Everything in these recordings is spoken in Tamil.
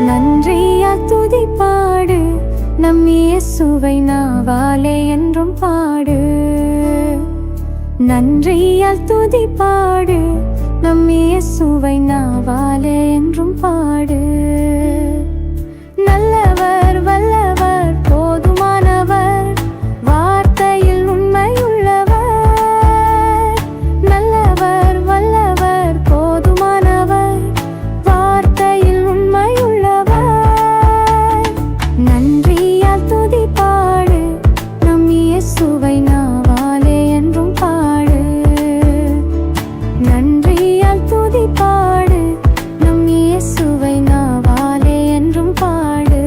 நன்றியால் துதிப்பாடு நம் இயேசுவை நாவாலே என்றும் பாடு. நன்றியால் துதிப்பாடு நம் இயேசுவை நாவாலே என்றும் பாடு. நல்லவர் வல்லவர் போதுமானவர் வார்த்தையில் உண்மையுள்ளவர். நல்லவர் வல்லவர் போதுமானவர் வார்த்தையில் உண்மையுள்ளவர். நன்றியால் துதிப்பாடு நம் இயேசுவை நாவாலே என்றும் பாடு. நன்றியால் துதிப்பாடு நம் இயேசுவை நாவாலே என்றும் பாடு.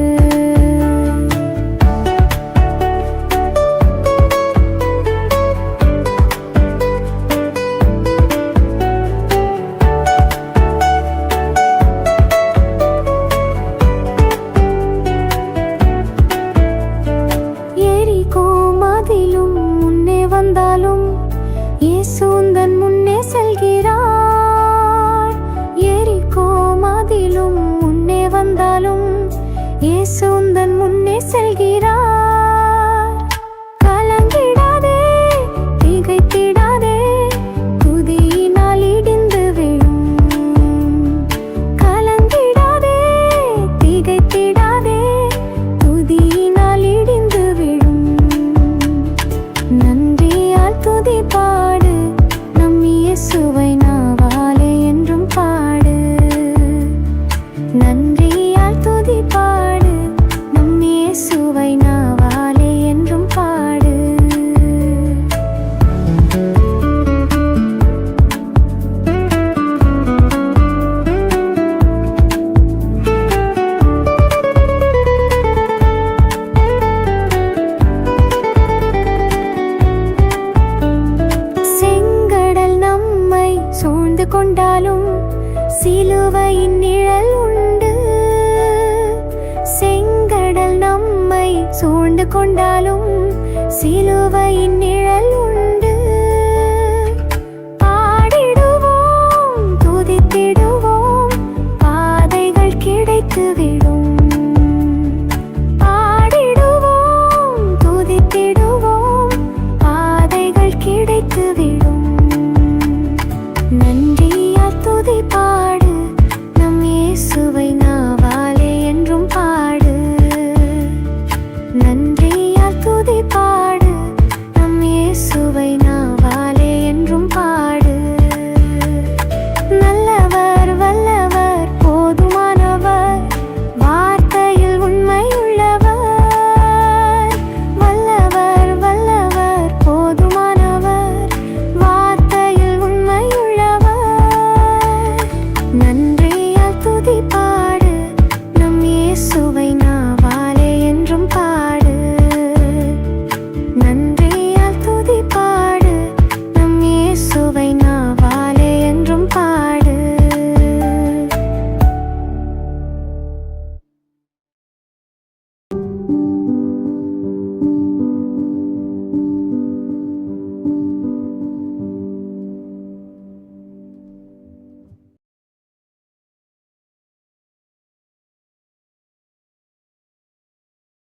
எரிகோ மதிலும் முன்னே வந்தாலும் இயேசு உந்தன் முன்னே செல்கிறார். எரிகோ மதிலும் முன்னே வந்தாலும் இயேசு உந்தன் முன்னே செல்கிறார். கலங்கிடாதே திகைத்திடாதே துதியினால் இடிந்து விழும். கலங்கிடாதே திகைத்திடாதே துதியினால் இடிந்து விழும். நன்றியால் துதிப்பாடு நம் இயேசுவை நாவாலே என்றும் பாடு. நன்றியால் துதிப்பாடு நம் இயேசுவை நாவாலே என்றும் பாடு. செங்கடல் நம்மை சூழ்ந்து கொண்டாலும் சிலுவையின் நிழல் உண்டு. செங்கடல் நம்மை சூழ்ந்து கொண்டாலும் சிலுவையின் நிழல் உண்டு.